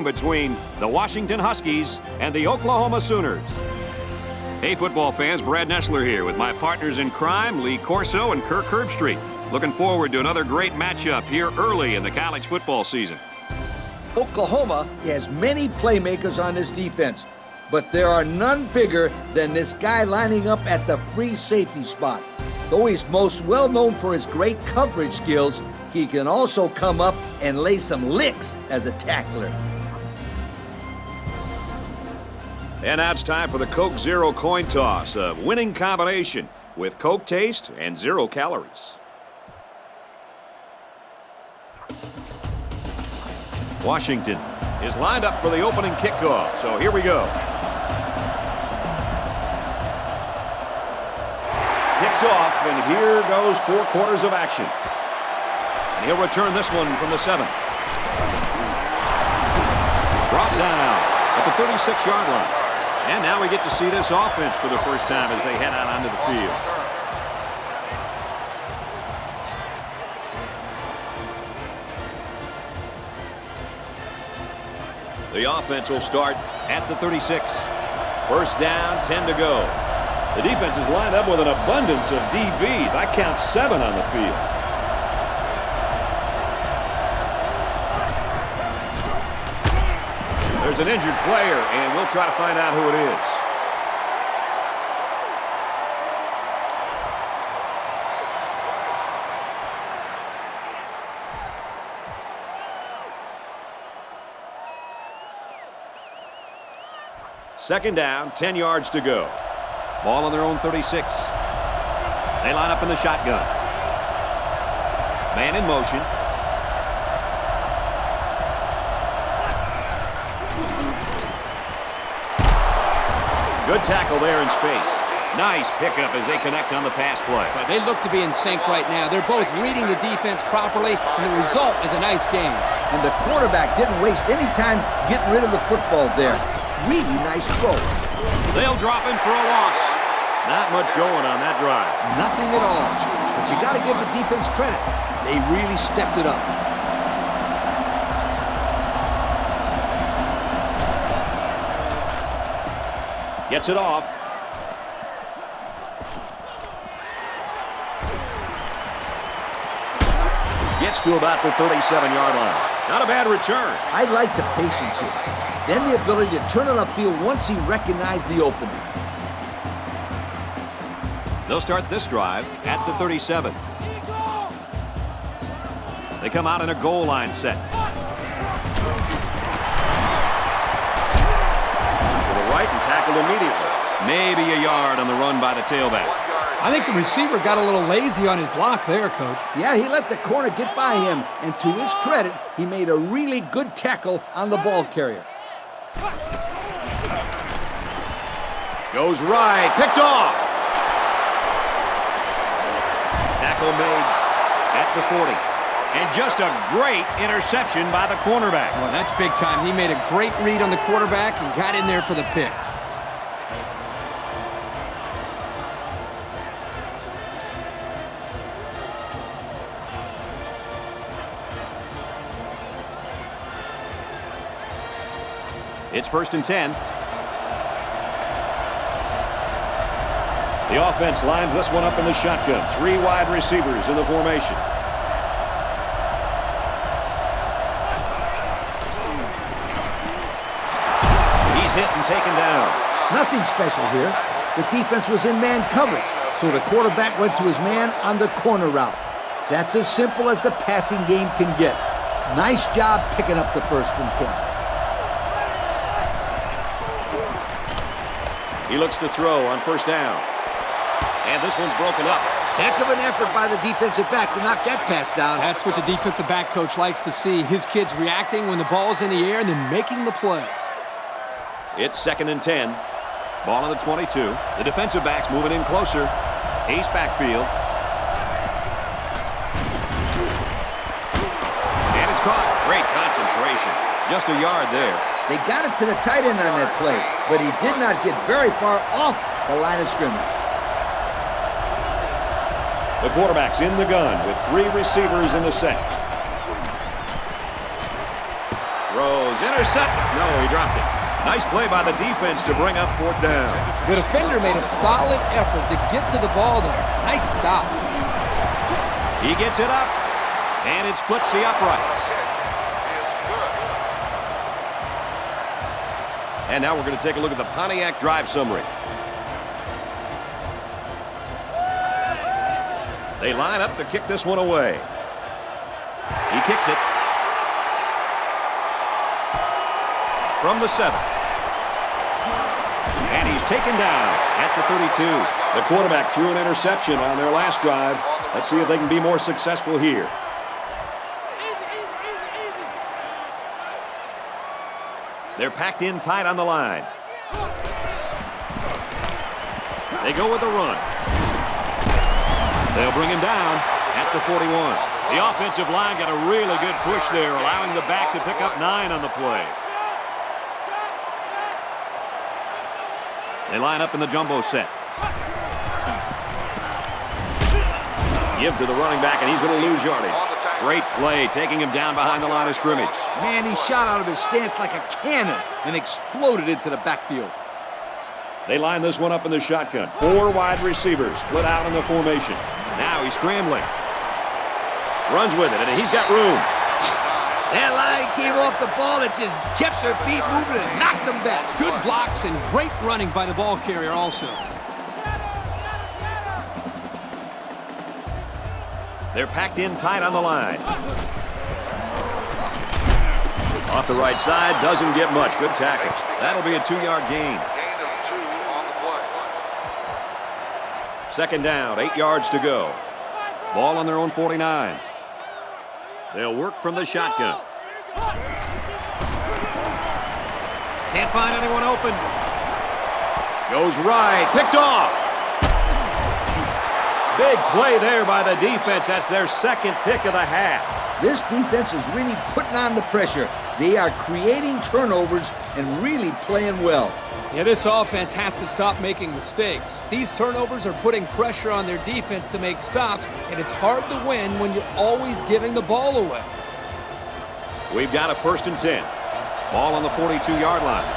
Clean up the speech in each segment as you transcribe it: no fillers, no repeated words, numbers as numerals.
between the Washington Huskies and the Oklahoma Sooners. Hey, football fans, Brad Nessler here with my partners in crime, Lee Corso and Kirk Herbstreit. Looking forward to another great matchup here early in the college football season. Oklahoma has many playmakers on this defense, but there are none bigger than this guy lining up at the free safety spot. Though he's most well known for his great coverage skills, he can also come up and lay some licks as a tackler. And now it's time for the Coke Zero coin toss, a winning combination with Coke taste and 0 calories. Washington is lined up for the opening kickoff, so here we go. Kicks off, and here goes 4 quarters of action. And he'll return this one from the 7. Brought down at the 36-yard line. And now we get to see this offense for the first time as they head out onto the field. The offense will start at the 36. First down, 10 to go. The defense is lined up with an abundance of DBs. I count 7 on the field. There's an injured player, and we'll try to find out who it is. Second down, 10 yards to go. Ball on their own 36. They line up in the shotgun. Man in motion. Good tackle there in space. Nice pickup as they connect on the pass play. But they look to be in sync right now. They're both reading the defense properly, and the result is a nice game. And the quarterback didn't waste any time getting rid of the football there. Really nice throw. They'll drop him for a loss. Not much going on that drive. Nothing at all. But you got to give the defense credit. They really stepped it up. Gets it off. Gets to about the 37-yard line. Not a bad return. I like the patience here. Then the ability to turn on the field once he recognized the opening. They'll start this drive at the 37. They come out in a goal line set. To the right and tackled immediately. Maybe a yard on the run by the tailback. I think the receiver got a little lazy on his block there, Coach. Yeah, he let the corner get by him, and to his credit, he made a really good tackle on the ball carrier. Goes right, picked off. Tackle made at the 40. And just a great interception by the cornerback. Well, that's big time. He made a great read on the quarterback and got in there for the pick. It's 1st and 10. The offense lines this one up in the shotgun. 3 wide receivers in the formation. He's hit and taken down. Nothing special here. The defense was in man coverage, so the quarterback went to his man on the corner route. That's as simple as the passing game can get. Nice job picking up the 1st and 10. He looks to throw on 1st down. And this one's broken up. Heck of an effort by the defensive back to knock that pass down. That's what the defensive back coach likes to see. His kids reacting when the ball's in the air and then making the play. It's 2nd and 10. Ball on the 22. The defensive back's moving in closer. Ace backfield. And it's caught. Great concentration. Just a yard there. They got it to the tight end on that play, but he did not get very far off the line of scrimmage. The quarterback's in the gun with 3 receivers in the set. Throws intercepted. No, he dropped it. Nice play by the defense to bring up 4th down. The defender made a solid effort to get to the ball there. Nice stop. He gets it up, and it splits the uprights. And now we're going to take a look at the Pontiac drive summary. They line up to kick this one away. He kicks it. From the 7. And he's taken down at the 32. The quarterback threw an interception on their last drive. Let's see if they can be more successful here. They're packed in tight on the line. They go with the run. They'll bring him down at the 41. The offensive line got a really good push there, allowing the back to pick up 9 on the play. They line up in the jumbo set. Give to the running back, and he's going to lose yardage. Great play, taking him down behind the line of scrimmage. Man, he shot out of his stance like a cannon and exploded into the backfield. They line this one up in the shotgun. 4 wide receivers split out in the formation. Now he's scrambling. Runs with it, and he's got room. That line came off the ball and just kept their feet moving and knocked them back. Good blocks and great running by the ball carrier also. They're packed in tight on the line. Off the right side, doesn't get much. Good tackle. That'll be a 2-yard gain. Gain of 2 on the play. 2nd down, 8 yards to go. Ball on their own 49. They'll work from the shotgun. Can't find anyone open. Goes right, picked off. Big play there by the defense. That's their 2nd pick of the half. This defense is really putting on the pressure. They are creating turnovers and really playing well. Yeah, this offense has to stop making mistakes. These turnovers are putting pressure on their defense to make stops, and it's hard to win when you're always giving the ball away. We've got a 1st and 10. Ball on the 42-yard line.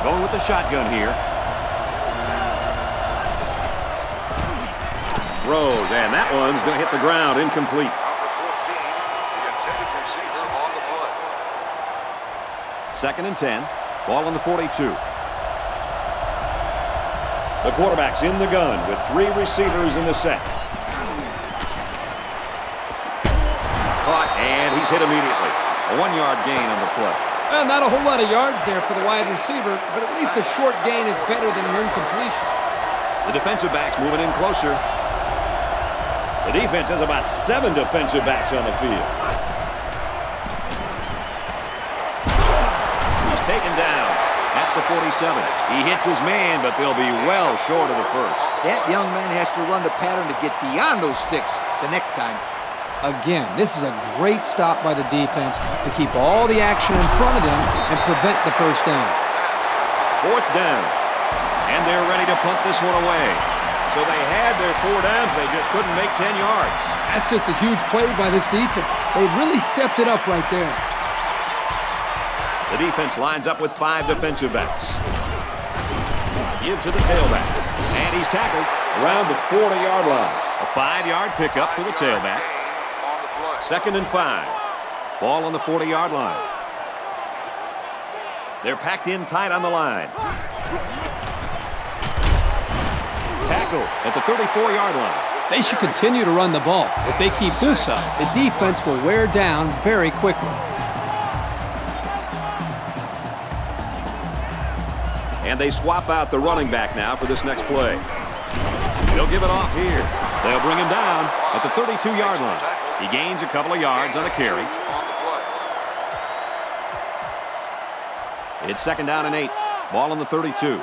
Going with the shotgun here. Throws, and that one's going to hit the ground, incomplete. Number 14, the intended receiver on the play. 2nd and 10. Ball on the 42. The quarterback's in the gun with 3 receivers in the set. Caught, and he's hit immediately. A 1-yard gain on the play. Well, not a whole lot of yards there for the wide receiver, but at least a short gain is better than an incompletion. The defensive back's moving in closer. The defense has about 7 defensive backs on the field. He's taken down at the 47. He hits his man, but they'll be well short of the 1st. That young man has to run the pattern to get beyond those sticks the next time. Again, this is a great stop by the defense to keep all the action in front of them and prevent the 1st down. 4th down. And they're ready to punt this one away. So they had their 4 downs, they just couldn't make 10 yards. That's just a huge play by this defense. They really stepped it up right there. The defense lines up with 5 defensive backs. Give to the tailback. And he's tackled around the 40-yard line. A 5-yard pickup for the tailback. 2nd and 5. Ball on the 40-yard line. They're packed in tight on the line. Tackle at the 34-yard line. They should continue to run the ball. If they keep this up, the defense will wear down very quickly. And they swap out the running back now for this next play. They'll give it off here. They'll bring him down at the 32-yard line. He gains a couple of yards on a carry. It's 2nd down and 8. Ball on the 32.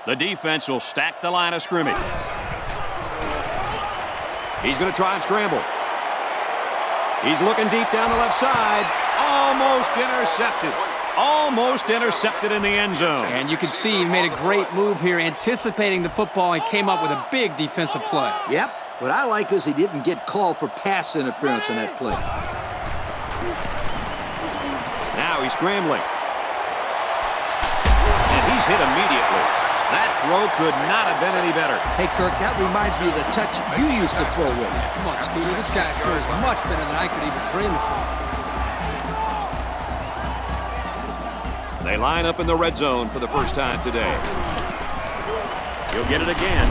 The defense will stack the line of scrimmage. He's going to try and scramble. He's looking deep down the left side. Almost intercepted. Almost intercepted in the end zone. And you can see he made a great move here, anticipating the football and came up with a big defensive play. Yep. What I like is he didn't get called for pass interference on that play. Now he's scrambling. And he's hit immediately. That throw could not have been any better. Hey, Kirk, that reminds me of the touch you used to throw with. Come on, Scooter. This guy throws much better than I could even dream of. They line up in the red zone for the first time today. He'll get it again.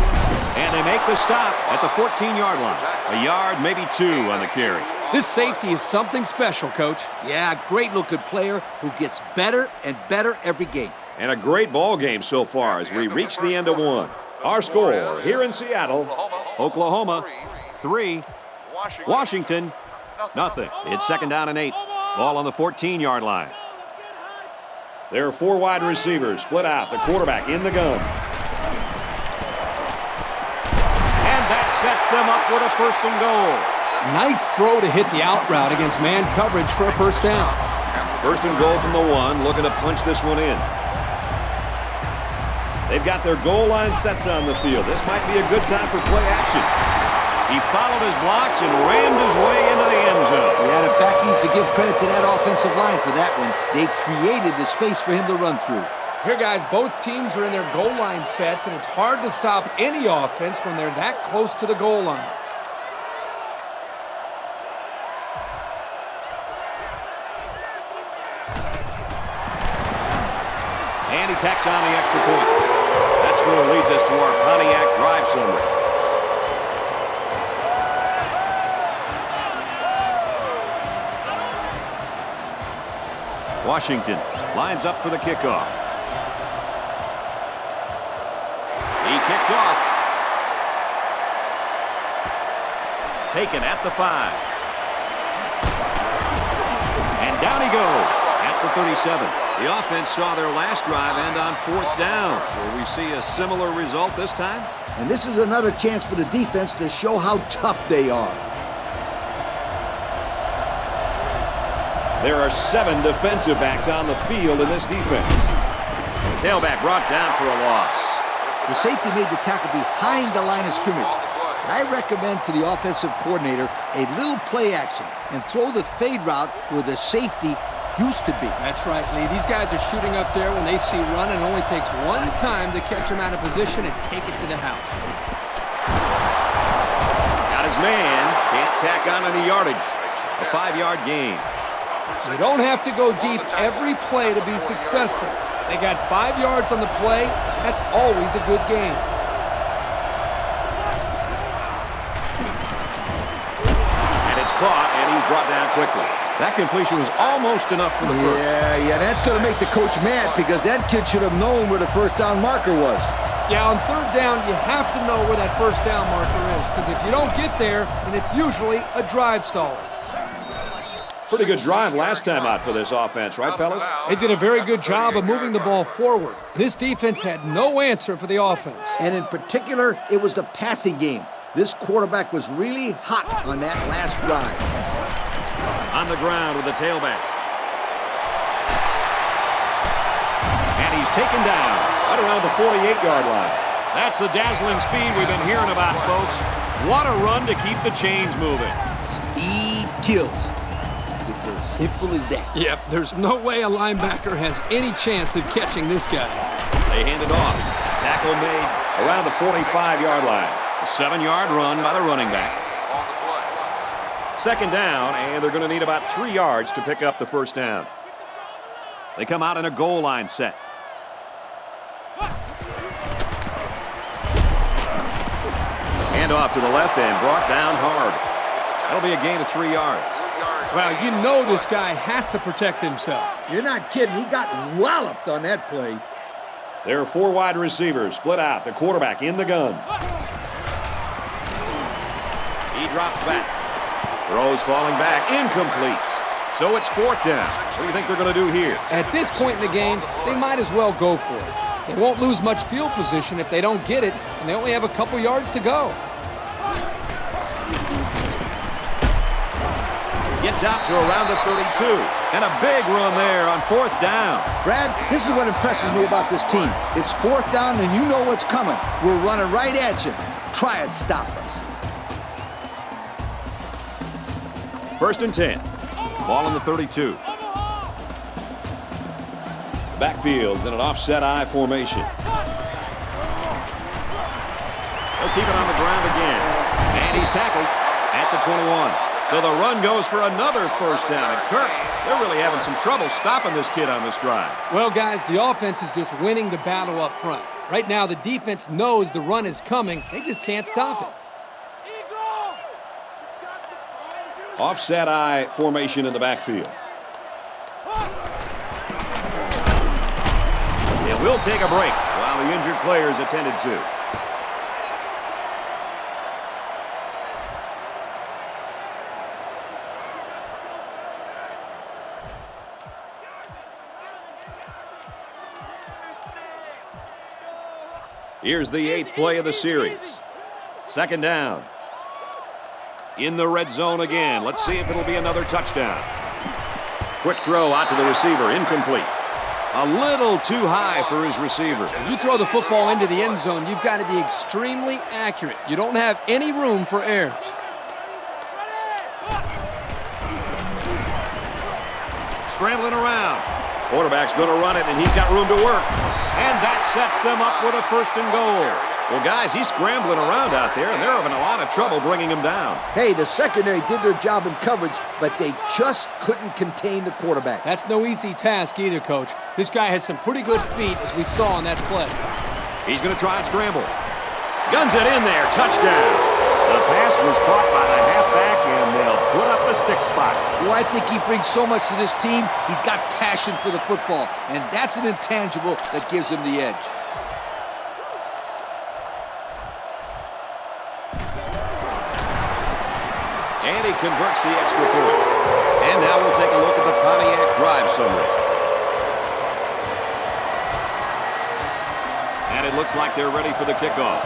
And they make the stop at the 14-yard line. A yard, maybe two on the carry. This safety is something special, Coach. Yeah, great-looking player who gets better and better every game. And a great ball game so far as we reach the end of one. Our score here in Seattle, Oklahoma 3, Washington nothing. It's 2nd down and 8. Ball on the 14-yard line. There are 4 wide receivers split out. The quarterback in the gun. And that sets them up with a 1st and goal. Nice throw to hit the out route against man coverage for a 1st down. 1st and goal from the 1, looking to punch this one in. They've got their goal line sets on the field. This might be a good time for play action. He followed his blocks and rammed his way into the end zone. Yeah, the back needs to give credit to that offensive line for that one. They created the space for him to run through. Here, guys, both teams are in their goal line sets, and it's hard to stop any offense when they're that close to the goal line. And he tacks on the extra point. That score leads us to our Pontiac drive summary. Washington lines up for the kickoff. He kicks off. Taken at the 5. And down he goes at the 37. The offense saw their last drive end on 4th down. Will we see a similar result this time? And this is another chance for the defense to show how tough they are. There are 7 defensive backs on the field in this defense. The tailback brought down for a loss. The safety made the tackle behind the line of scrimmage. I recommend to the offensive coordinator a little play action and throw the fade route where the safety used to be. That's right, Lee. These guys are shooting up there when they see run, and it only takes one time to catch him out of position and take it to the house. Got his man. Can't tack on any yardage. A 5-yard gain. You don't have to go deep every play to be successful. They got 5 yards on the play. That's always a good gain. And it's caught, and he's brought down quickly. That completion was almost enough for the first. Yeah, that's going to make the coach mad because that kid should have known where the 1st down marker was. Yeah, on 3rd down, you have to know where that 1st down marker is, because if you don't get there, then it's usually a drive stall. Pretty good drive last time out for this offense, right, fellas? They did a very good job of moving the ball forward. This defense had no answer for the offense. And in particular, it was the passing game. This quarterback was really hot on that last drive. On the ground with the tailback. And he's taken down right around the 48-yard line. That's the dazzling speed we've been hearing about, folks. What a run to keep the chains moving. Speed kills. It's as simple as that. Yep, there's no way a linebacker has any chance of catching this guy. They hand it off. Tackle made around the 45-yard line. A 7-yard run by the running back. 2nd down, and they're going to need about 3 yards to pick up the 1st down. They come out in a goal line set. Hand off to the left and brought down hard. That'll be a gain of 3 yards. Well, you know this guy has to protect himself. You're not kidding. He got walloped on that play. There are 4 wide receivers split out. The quarterback in the gun. He drops back. Throws falling back. Incomplete. So it's 4th down. What do you think they're going to do here? At this point in the game, they might as well go for it. They won't lose much field position if they don't get it, and they only have a couple yards to go. Gets out to around the 32. And a big run there on 4th down. Brad, this is what impresses me about this team. It's 4th down and you know what's coming. We're running right at you. Try and stop us. 1st and 10. Ball on the 32. Backfield's in an offset I formation. They'll keep it on the ground again. And he's tackled at the 21. So the run goes for another first down. And Kirk, they're really having some trouble stopping this kid on this drive. Well, guys, the offense is just winning the battle up front. Right now, the defense knows the run is coming. They just can't stop it. Offset I formation in the backfield. It will take a break while the injured player is attended to. Here's the 8th play of the series. Second down. In the red zone again. Let's see if it'll be another touchdown. Quick throw out to the receiver. Incomplete. A little too high for his receiver. When you throw the football into the end zone, you've got to be extremely accurate. You don't have any room for errors. Scrambling around. Quarterback's going to run it, and he's got room to work. And that sets them up with a first and goal. Well, guys, he's scrambling around out there, and they're having a lot of trouble bringing him down. Hey, the secondary did their job in coverage, but they just couldn't contain the quarterback. That's no easy task either, Coach. This guy has some pretty good feet, as we saw on that play. He's going to try and scramble. Guns it in there. Touchdown. The pass was caught by the halfback, and they'll put up the 6th spot. Well, I think he brings so much to this team. He's got passion for the football, and that's an intangible that gives him the edge. And he converts the extra point. And now we'll take a look at the Pontiac drive summary. And it looks like they're ready for the kickoff.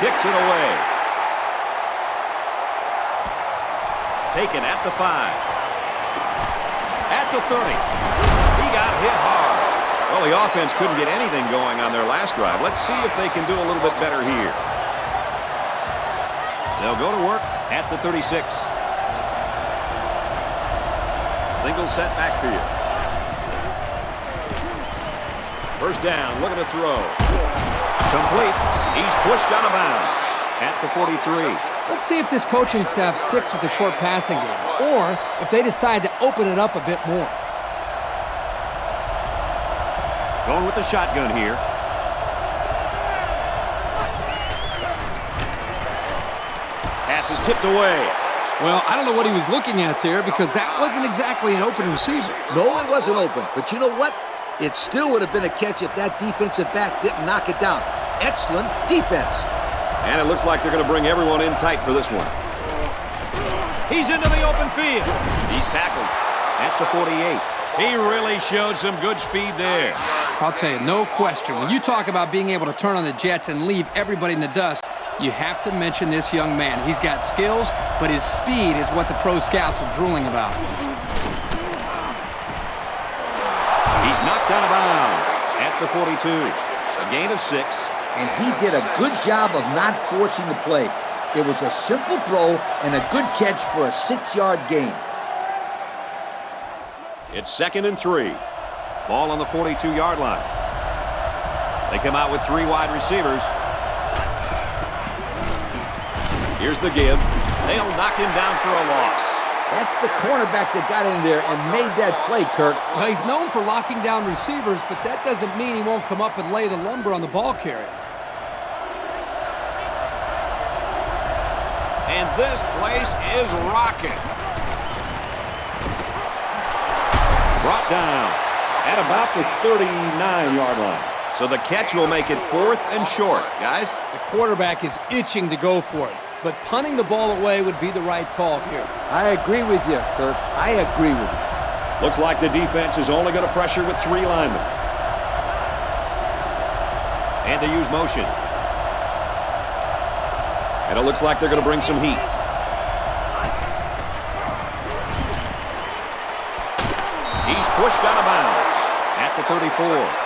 Kicks it away. Taken at the 5. At the 30. He got hit hard. Well, the offense couldn't get anything going on their last drive. Let's see if they can do a little bit better here. They'll go to work at the 36. Single set backfield. First down, look at the throw. Complete. He's pushed out of bounds at the 43. Let's see if this coaching staff sticks with the short passing game, or if they decide to open it up a bit more. Going with the shotgun here. Pass is tipped away. Well, I don't know what he was looking at there because that wasn't exactly an open receiver. No, it wasn't open. But you know what? It still would have been a catch if that defensive back didn't knock it down. Excellent defense. And it looks like they're going to bring everyone in tight for this one. He's into the open field. He's tackled at the 48. He really showed some good speed there. I'll tell you, no question. When you talk about being able to turn on the Jets and leave everybody in the dust, you have to mention this young man. He's got skills, but his speed is what the pro scouts are drooling about. He's knocked out of bounds at the 42. A gain of 6. And he did a good job of not forcing the play. It was a simple throw and a good catch for a 6-yard gain. It's 2nd and 3. Ball on the 42-yard line. They come out with 3 wide receivers. Here's the give. They'll knock him down for a loss. That's the cornerback that got in there and made that play, Kirk. Well, he's known for locking down receivers, but that doesn't mean he won't come up and lay the lumber on the ball carrier. And this place is rocking. Brought down at about the 39-yard line. So the catch will make it 4th and short, guys. The quarterback is itching to go for it, but punting the ball away would be the right call here. I agree with you, Kirk. I agree with you. Looks like the defense is only going to pressure with 3 linemen. And they use motion. And it looks like they're going to bring some heat. He's pushed out of bounds at the 34.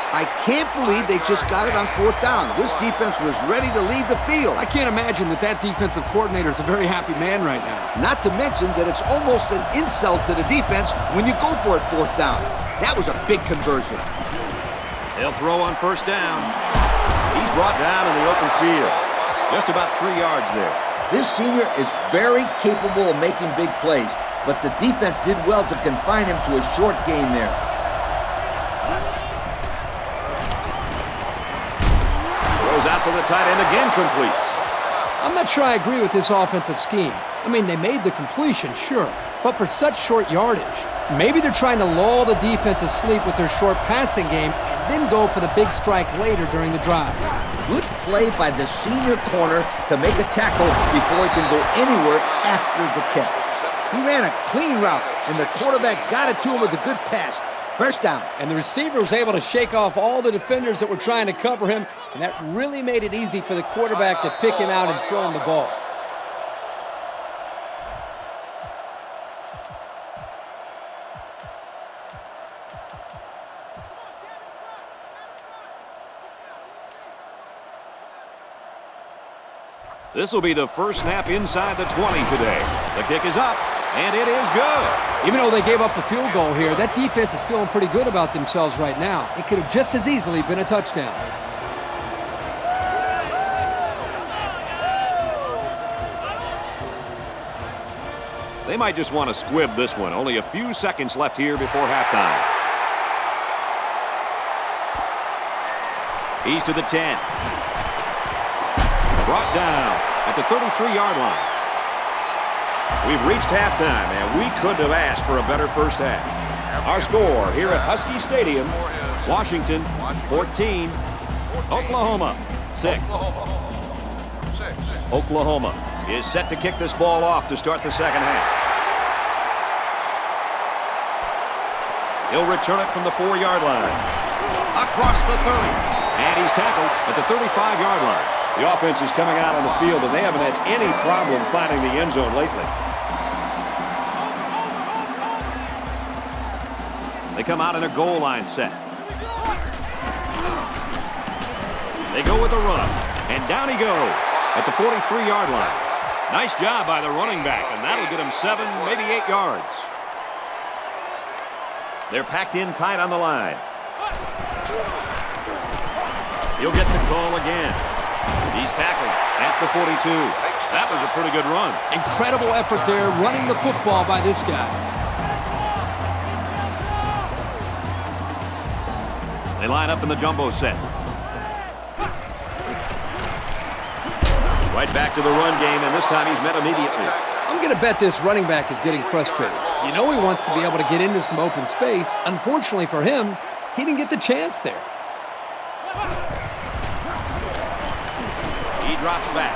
I can't believe they just got it on 4th down. This defense was ready to leave the field. I can't imagine that defensive coordinator is a very happy man right now. Not to mention that it's almost an insult to the defense when you go for it 4th down. That was a big conversion. They'll throw on 1st down. He's brought down in the open field. Just about 3 yards there. This senior is very capable of making big plays, but the defense did well to confine him to a short gain there. Out to the tight end again, completes. I'm not sure I agree with this offensive scheme. I mean, they made the completion, sure, but for such short yardage. Maybe they're trying to lull the defense asleep with their short passing game and then go for the big strike later during the drive. Good play by the senior corner to make a tackle before he can go anywhere after the catch. He ran a clean route, and the quarterback got it to him with a good pass. 1st down. And the receiver was able to shake off all the defenders that were trying to cover him, and that really made it easy for the quarterback to pick him out and throw him the ball. This will be the first snap inside the 20 today. The kick is up, and it is good. Even though they gave up a field goal here, that defense is feeling pretty good about themselves right now. It could have just as easily been a touchdown. They might just want to squib this one. Only a few seconds left here before halftime. He's to the 10. Brought down at the 33-yard line. We've reached halftime, and we couldn't have asked for a better first half. Our score here at Husky Stadium, Washington 14, Oklahoma 6. Oklahoma is set to kick this ball off to start the second half. He'll return it from the 4-yard line. Across the 30. And he's tackled at the 35-yard line. The offense is coming out on the field, and they haven't had any problem finding the end zone lately. They come out in a goal line set. They go with a run, and down he goes at the 43-yard line. Nice job by the running back, and that'll get him 7, maybe 8 yards. They're packed in tight on the line. He'll get the call again. He's tackled at the 42. That was a pretty good run. Incredible effort there, running the football by this guy. They line up in the jumbo set. Right back to the run game, and this time he's met immediately. I'm going to bet this running back is getting frustrated. You know he wants to be able to get into some open space. Unfortunately for him, he didn't get the chance there. He drops back.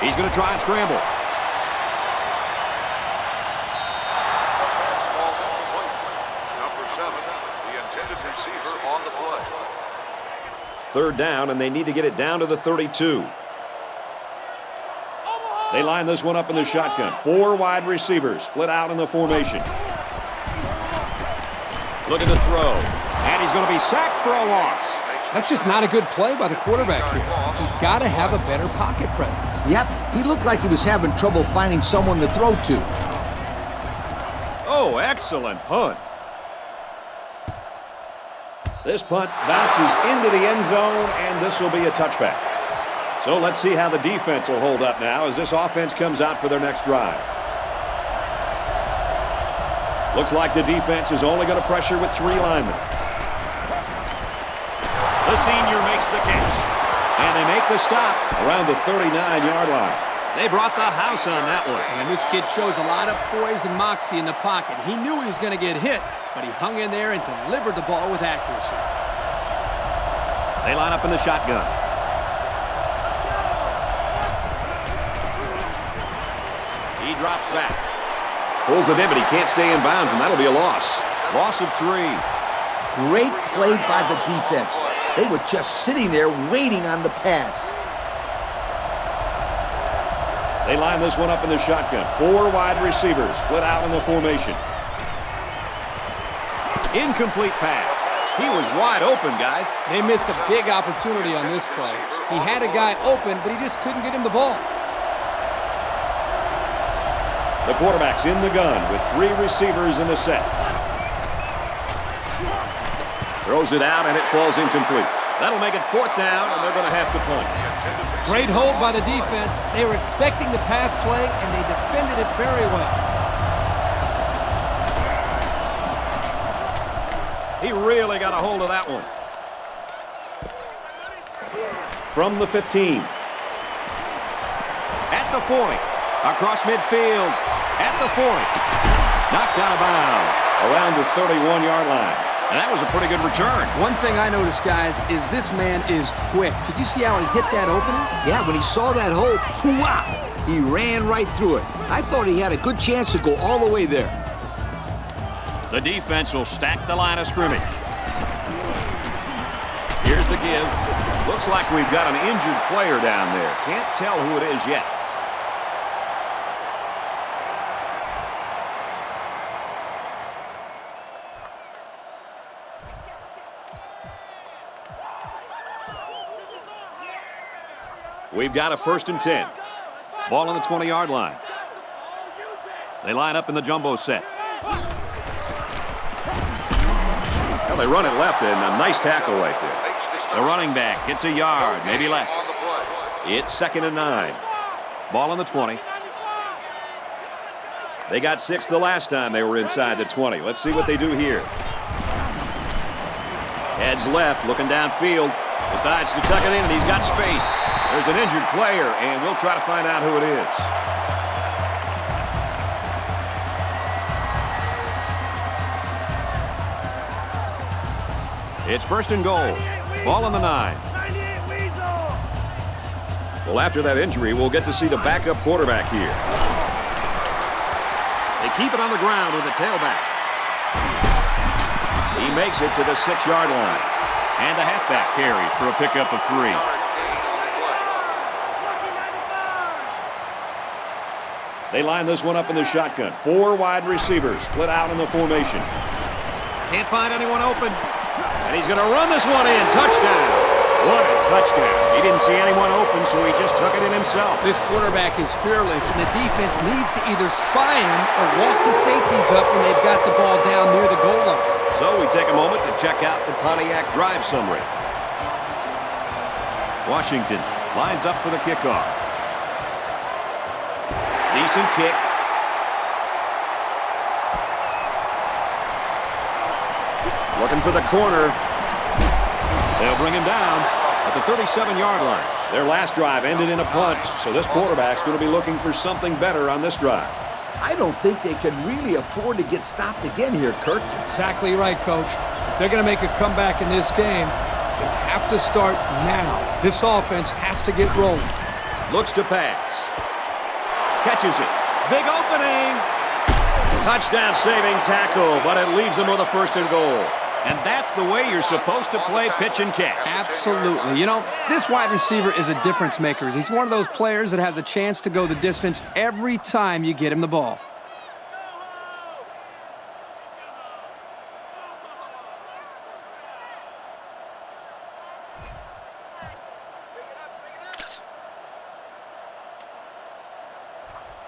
He's going to try and scramble. Number 7, the intended receiver on the play. 3rd down, and they need to get it down to the 32. They line this one up in the shotgun. 4 wide receivers split out in the formation. Look at the throw. And he's going to be sacked for a loss. That's just not a good play by the quarterback here. He's got to have a better pocket presence. Yep, he looked like he was having trouble finding someone to throw to. Oh, excellent punt. This punt bounces into the end zone, and this will be a touchback. So let's see how the defense will hold up now as this offense comes out for their next drive. Looks like the defense is only going to pressure with 3 linemen. The senior makes the catch, and they make the stop around the 39-yard line. They brought the house on that one. And this kid shows a lot of poise and moxie in the pocket. He knew he was going to get hit, but he hung in there and delivered the ball with accuracy. They line up in the shotgun. He drops back. Pulls it in, but he can't stay in bounds, and that'll be a loss. Loss of 3. Great play by the defense. They were just sitting there waiting on the pass. They line this one up in the shotgun. 4 wide receivers split out in the formation. Incomplete pass. He was wide open, guys. They missed a big opportunity on this play. He had a guy open, but he just couldn't get him the ball. The quarterback's in the gun with 3 receivers in the set. Throws it out, and it falls incomplete. That'll make it 4th down, and they're going to have to punt. Great hold by the defense. They were expecting the pass play, and they defended it very well. He really got a hold of that one. From the 15. At the 40. Across midfield. At the 40. Knocked out of bounds. Around the 31-yard line. And that was a pretty good return. One thing I noticed, guys, is this man is quick. Did you see how he hit that opener? Yeah, when he saw that hole, wow, he ran right through it. I thought he had a good chance to go all the way there. The defense will stack the line of scrimmage. Here's the give. Looks like we've got an injured player down there. Can't tell who it is yet. We've got a 1st and 10. Ball on the 20-yard line. They line up in the jumbo set. Well, they run it left, and a nice tackle right there. The running back gets a yard, maybe less. It's 2nd and 9. Ball on the 20. They got 6 the last time they were inside the 20. Let's see what they do here. Heads left, looking downfield. Decides to tuck it in, and he's got space. There's an injured player, and we'll try to find out who it is. It's 1st and goal. Ball on the 9. Well, after that injury, we'll get to see the backup quarterback here. They keep it on the ground with the tailback. He makes it to the 6-yard line. And the halfback carries for a pickup of 3. They line this one up in the shotgun. 4 wide receivers split out in the formation. Can't find anyone open. And he's going to run this one in. Touchdown. What a touchdown. He didn't see anyone open, so he just took it in himself. This quarterback is fearless, and the defense needs to either spy him or walk the safeties up when they've got the ball down near the goal line. So we take a moment to check out the Pontiac drive summary. Washington lines up for the kickoff. Decent kick. Looking for the corner. They'll bring him down at the 37-yard line. Their last drive ended in a punt, so this quarterback's going to be looking for something better on this drive. I don't think they can really afford to get stopped again here, Kirk. Exactly right, Coach. If they're going to make a comeback in this game, it's going to have to start now. This offense has to get rolling. Looks to pass. Catches it. Big opening. Touchdown saving tackle, but it leaves them with a 1st and goal. And that's the way you're supposed to play pitch and catch. Absolutely. You know, this wide receiver is a difference maker. He's one of those players that has a chance to go the distance every time you get him the ball.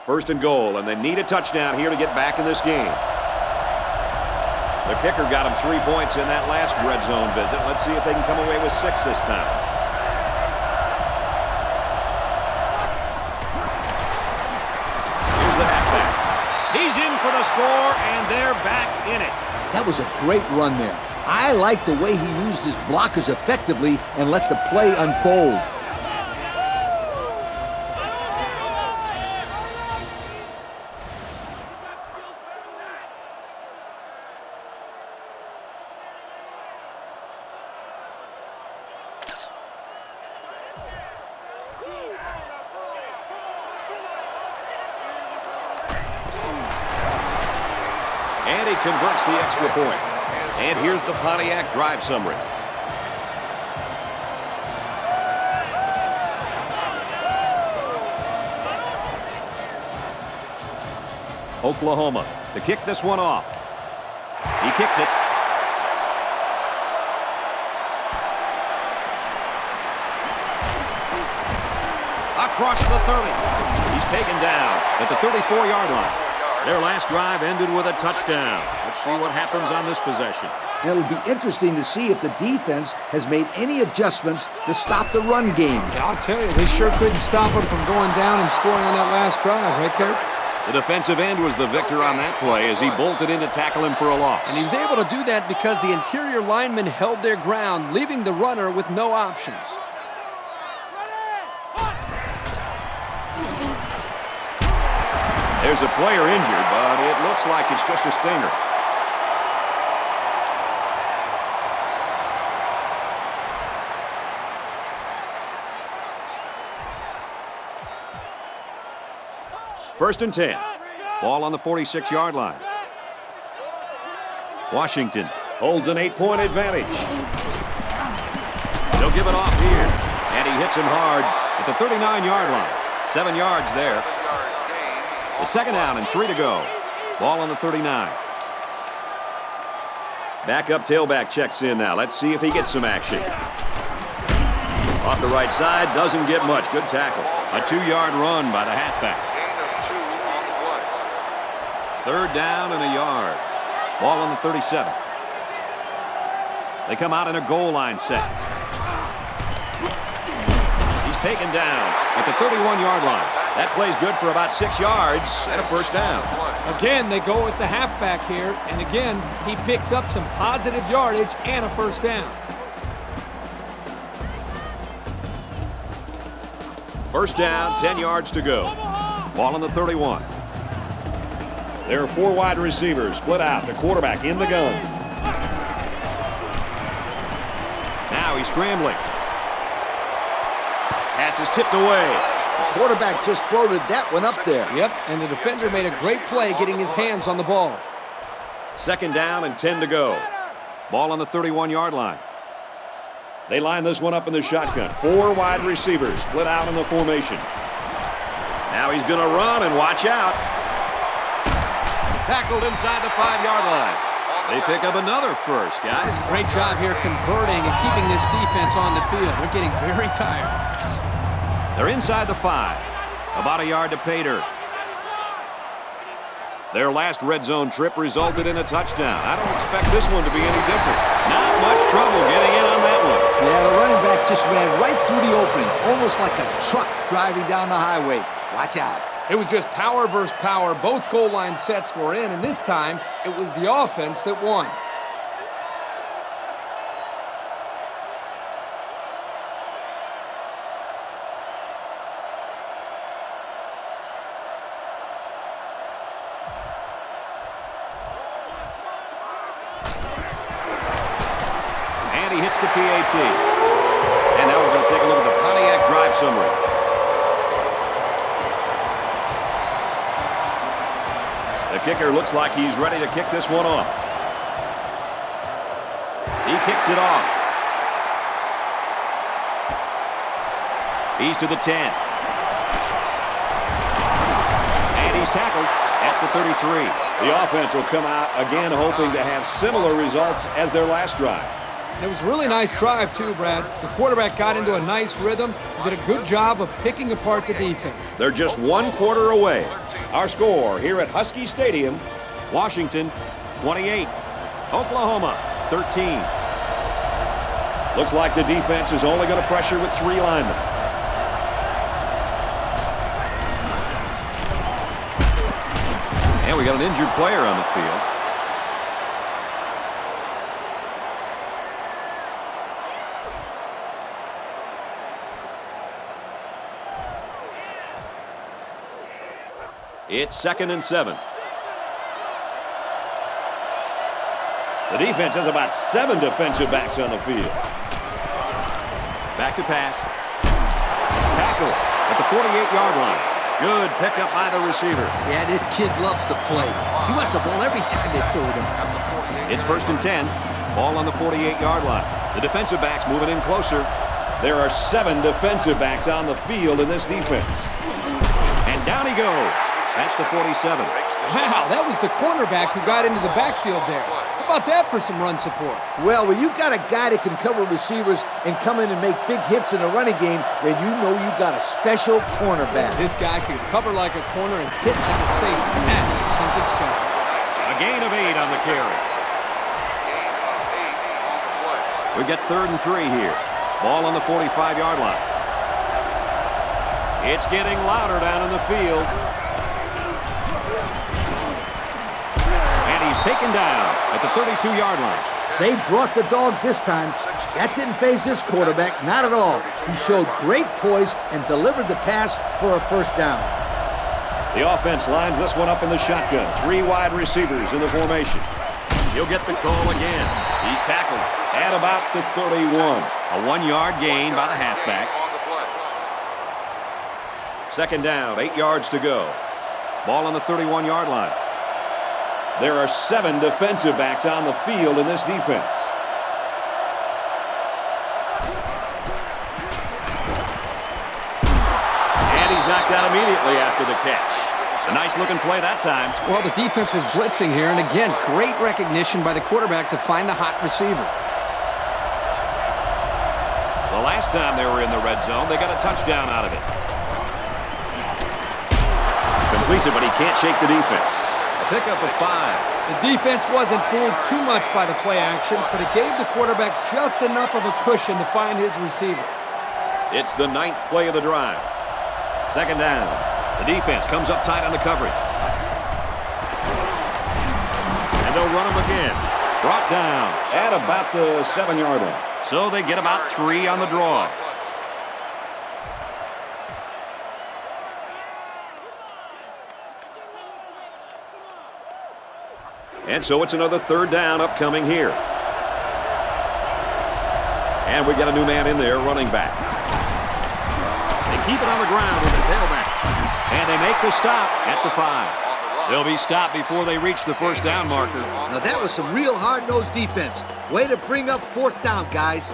First and goal, and they need a touchdown here to get back in this game. The kicker got him 3 points in that last red zone visit. Let's see if they can come away with 6 this time. Here's the halfback. He's in for the score, and they're back in it. That was a great run there. I like the way he used his blockers effectively and let the play unfold. And he converts the extra point. And here's the Pontiac drive summary. Oklahoma to kick this one off. He kicks it. across the 30. He's taken down at the 34-yard line. Their last drive ended with a touchdown. Let's see what happens on this possession. It'll be interesting to see if the defense has made any adjustments to stop the run game. Yeah, I'll tell you, they sure couldn't stop them from going down and scoring on that last drive, right, Coach? The defensive end was the victor on that play as he bolted in to tackle him for a loss. And he was able to do that because the interior linemen held their ground, leaving the runner with no options. There's a player injured, but it looks like it's just a stinger. First and 10. Ball on the 46-yard line. Washington holds an 8-point advantage. They'll give it off here. And he hits him hard at the 39-yard line. 7 yards there. The second down and 3 to go. Ball on the 39. Backup tailback checks in now. Let's see if he gets some action. Off the right side, doesn't get much. Good tackle. A 2-yard run by the halfback. Third down and a yard. Ball on the 37. They come out in a goal line set. He's taken down at the 31-yard line. That play's good for about 6 yards and a first down. Again, they go with the halfback here, and again, he picks up some positive yardage and a first down. First down, 10 yards to go. Ball on the 31. There are 4 wide receivers split out. The quarterback in the gun. Now he's scrambling. Pass is tipped away. The quarterback just floated that one up there. Yep, and the defender made a great play getting his hands on the ball. Second down and 10 to go. Ball on the 31-yard line. They line this one up in the shotgun. 4 wide receivers split out in the formation. Now he's going to run and watch out. Tackled inside the 5-yard line. They pick up another first, guys. Great job here converting and keeping this defense on the field. They're getting very tired. They're inside the 5. About a yard to Pater. Their last red zone trip resulted in a touchdown. I don't expect this one to be any different. Not much trouble getting in on that one. Yeah, the running back just ran right through the opening, almost like a truck driving down the highway. Watch out. It was just power versus power. Both goal line sets were in, and this time it was the offense that won. And he hits the PAT. And now we're going to take a look at the Pontiac drive summary. The kicker looks like he's ready to kick this one off. He kicks it off. He's to the 10. And he's tackled at the 33. The offense will come out again hoping to have similar results as their last drive. It was a really nice drive, too, Brad. The quarterback got into a nice rhythm and did a good job of picking apart the defense. They're just 1 quarter away. Our score here at Husky Stadium, Washington 28, Oklahoma 13. Looks like the defense is only going to pressure with 3 linemen. And we got an injured player on the field. It's 2nd and 7. The defense has about 7 defensive backs on the field. Back to pass. Tackle at the 48-yard line. Good pickup by the receiver. Yeah, this kid loves to play. He wants the ball every time they throw it in. It's 1st and 10. Ball on the 48-yard line. The defensive backs moving in closer. There are 7 defensive backs on the field in this defense. And down he goes. That's the 47. Wow, that was the cornerback who got into the backfield there. about that for some run support? Well, when you got a guy that can cover receivers and come in and make big hits in the running game, then you know you got a special cornerback. This guy can cover like a corner and hit like a safety. That is something special. A gain of 8 on the carry. We get 3rd and 3 here. Ball on the 45-yard line. It's getting louder down in the field. And he's taken down at the 32-yard line. They brought the dogs this time. That didn't faze this quarterback, not at all. He showed great poise and delivered the pass for a first down. The offense lines this one up in the shotgun. 3 wide receivers in the formation. He'll get the call again. He's tackled at about the 31. A 1-yard gain by the halfback. 2nd down, 8 yards to go. Ball on the 31-yard line. There are 7 defensive backs on the field in this defense. And he's knocked out immediately after the catch. A nice-looking play that time. Well, the defense was blitzing here, and again, great recognition by the quarterback to find the hot receiver. The last time they were in the red zone, they got a touchdown out of it. Completes it, but he can't shake the defense. A pickup of 5. The defense wasn't fooled too much by the play action, but it gave the quarterback just enough of a cushion to find his receiver. It's the 9th play of the drive. 2nd down. The defense comes up tight on the coverage. And they'll run him again. Brought down at about the 7-yard line. So they get about 3 on the draw. And so it's another 3rd down upcoming here. And we got a new man in there, running back. They keep it on the ground with the tailback. And they make the stop at the 5. They'll be stopped before they reach the 1st down marker. Now that was some real hard-nosed defense. Way to bring up 4th down, guys.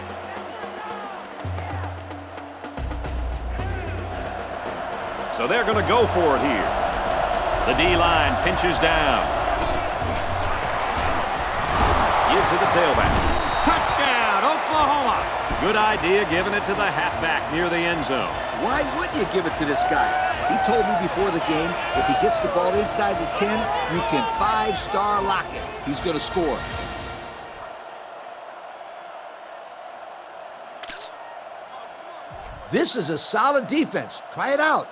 So they're going to go for it here. The D-line pinches down. Give to the tailback. Touchdown, Oklahoma! Good idea giving it to the halfback near the end zone. Why wouldn't you give it to this guy? He told me before the game, if he gets the ball inside the 10, you can 5-star lock it. He's going to score. This is a solid defense. Try it out.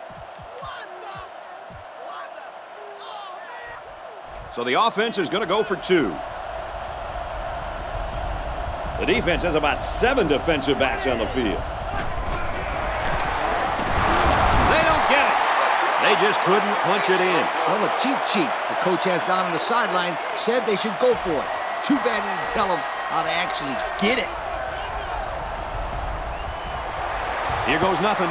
So the offense is going to go for 2. The defense has about 7 defensive backs on the field. They don't get it. They just couldn't punch it in. Well, a cheat sheet the coach has down on the sideline said they should go for it. Too bad he didn't tell them how to actually get it. Here goes nothing.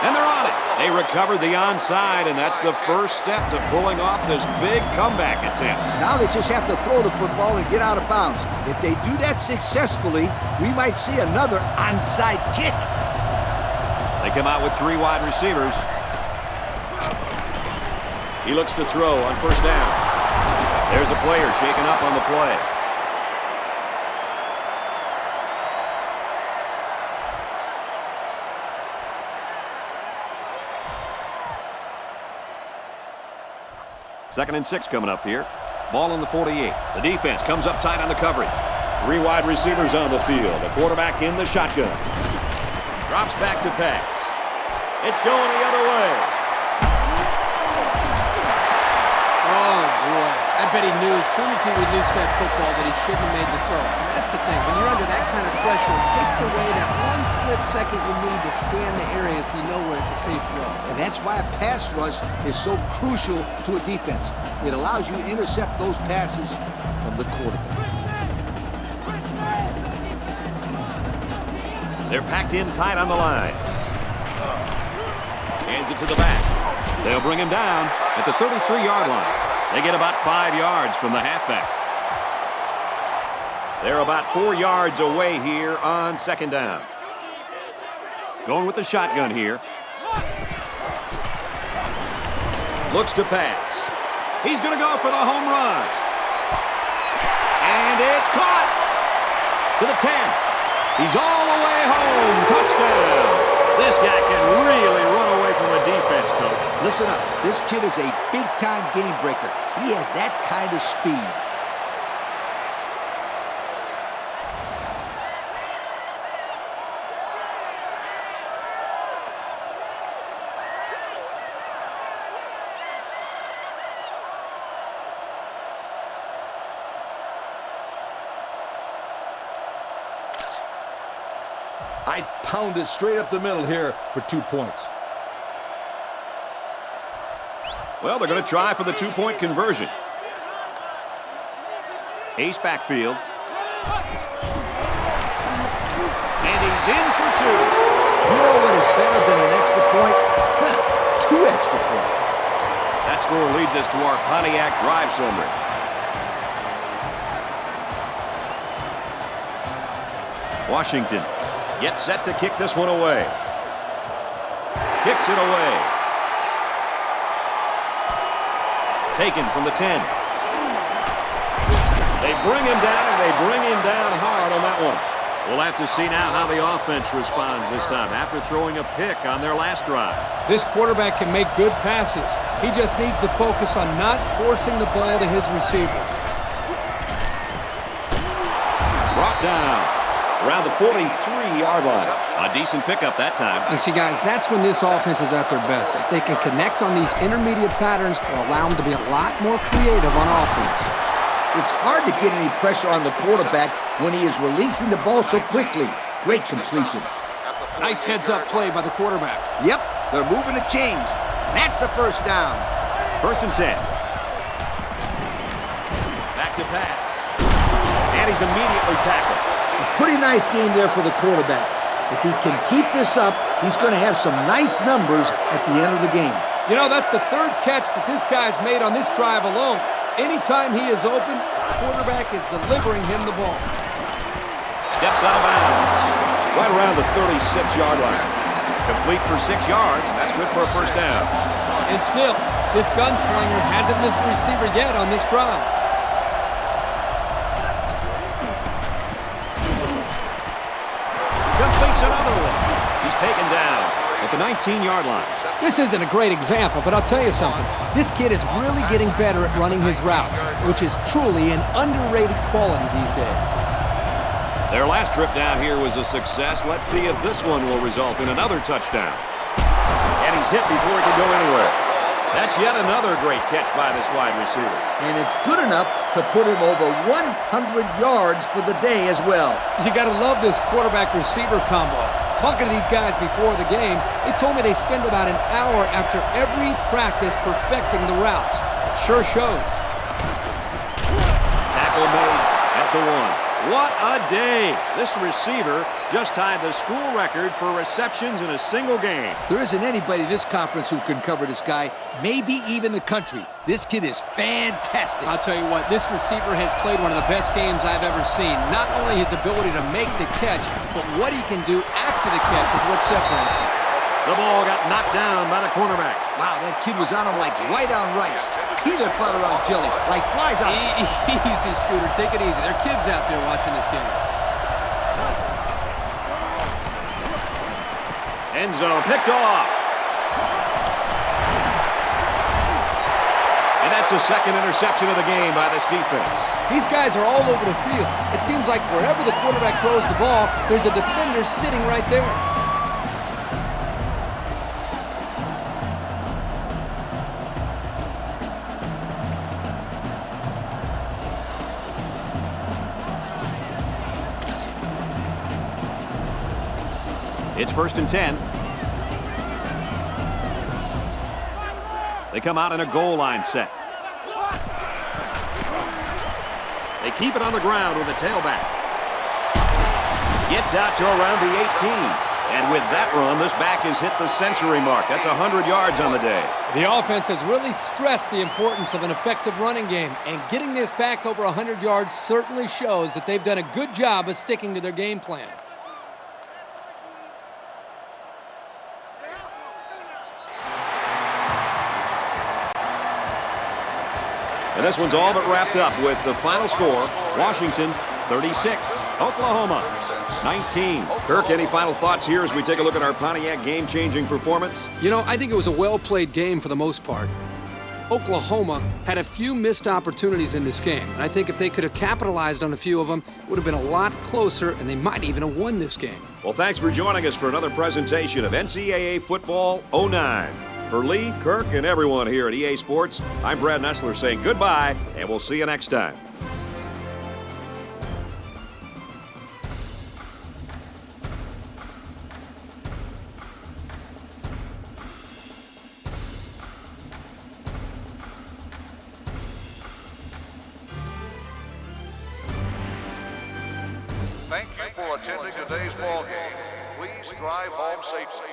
And they're on it. They recovered the onside, and that's the first step to pulling off this big comeback attempt. Now they just have to throw the football and get out of bounds. If they do that successfully, we might see another onside kick. They come out with 3 wide receivers. He looks to throw on 1st down. There's a player shaken up on the play. Second and 6 coming up here. Ball on the 48. The defense comes up tight on the coverage. 3 wide receivers on the field. The quarterback in the shotgun. Drops back to pass. It's going the other way. Oh, boy. I bet he knew as soon as he released that football that he shouldn't have made the throw. That's the thing. When you're under that kind of pressure, it takes away that 1 split second you need to scan the area so you know where it's a safe throw. And that's why a pass rush is so crucial to a defense. It allows you to intercept those passes from the quarterback. They're packed in tight on the line. Hands it to the back. They'll bring him down at the 33-yard line. They get about 5 yards from the halfback. They're about 4 yards away here on 2nd down. Going with the shotgun here. Looks to pass. He's going to go for the home run. And it's caught to the 10. He's all the way home. Touchdown. This guy can really run away from a defense, Coach. Listen up. This kid is a big-time game breaker. He has that kind of speed. I'd pound it straight up the middle here for 2 points. Well, they're going to try for the two-point conversion. Ace backfield. And he's in for two. You know what is better than an extra point? Huh, 2 extra points. That score leads us to our Pontiac drive summary. Washington gets set to kick this one away. Kicks it away. Taken from the 10. They bring him down, and they bring him down hard on that one. We'll have to see now how the offense responds this time after throwing a pick on their last drive. This quarterback can make good passes. He just needs to focus on not forcing the ball to his receivers. Brought down around the 43-yard line. A decent pickup that time. And see, guys, that's when this offense is at their best. If they can connect on these intermediate patterns, they'll allow them to be a lot more creative on offense. It's hard to get any pressure on the quarterback when he is releasing the ball so quickly. Great completion. Nice heads-up play by the quarterback. Yep, they're moving the chains. That's a first down. First and 10. Back to pass. And he's immediately tackled. A pretty nice game there for the quarterback. If he can keep this up, he's going to have some nice numbers at the end of the game. You know, that's the third catch that this guy's made on this drive alone. Anytime he is open, the quarterback is delivering him the ball. Steps out of bounds. Right around the 36-yard line. Complete for 6 yards. That's good for a first down. And still, this gunslinger hasn't missed a receiver yet on this drive. Completes another one. He's taken down at the 19-yard line. This isn't a great example, but I'll tell you something. This kid is really getting better at running his routes, which is truly an underrated quality these days. Their last trip down here was a success. Let's see if this one will result in another touchdown. And he's hit before he can go anywhere. That's yet another great catch by this wide receiver. And it's good enough to put him over 100 yards for the day as well. You got to love this quarterback-receiver combo. Talking to these guys before the game, they told me they spend about an hour after every practice perfecting the routes. It sure shows. Tackle made at the 1. What a day! This receiver just tied the school record for receptions in a single game. There isn't anybody in this conference who can cover this guy, maybe even the country. This kid is fantastic. I'll tell you what, this receiver has played one of the best games I've ever seen. Not only his ability to make the catch, but what he can do after the catch is what separates him. The ball got knocked down by the cornerback. Wow, that kid was on him like white on rice. Peanut butter on jelly, like flies on... Easy, Scooter. Take it easy. There are kids out there watching this game. End zone picked off. And that's a second interception of the game by this defense. These guys are all over the field. It seems like wherever the quarterback throws the ball, there's a defender sitting right there. It's first and 10. They come out in a goal line set. They keep it on the ground with a tailback. Gets out to around the 18. And with that run, this back has hit the century mark. That's 100 yards on the day. The offense has really stressed the importance of an effective running game, and getting this back over 100 yards certainly shows that they've done a good job of sticking to their game plan. And this one's all but wrapped up with the final score, Washington 36, Oklahoma 19. Kirk, any final thoughts here as we take a look at our Pontiac game-changing performance? You know, I think it was a well-played game for the most part. Oklahoma had a few missed opportunities in this game, and I think if they could have capitalized on a few of them, it would have been a lot closer, and they might even have won this game. Well, thanks for joining us for another presentation of NCAA Football 09. For Lee, Kirk, and everyone here at EA Sports, I'm Brad Nessler saying goodbye, and we'll see you next time. Thank you for attending today's ball game. Please drive home safely.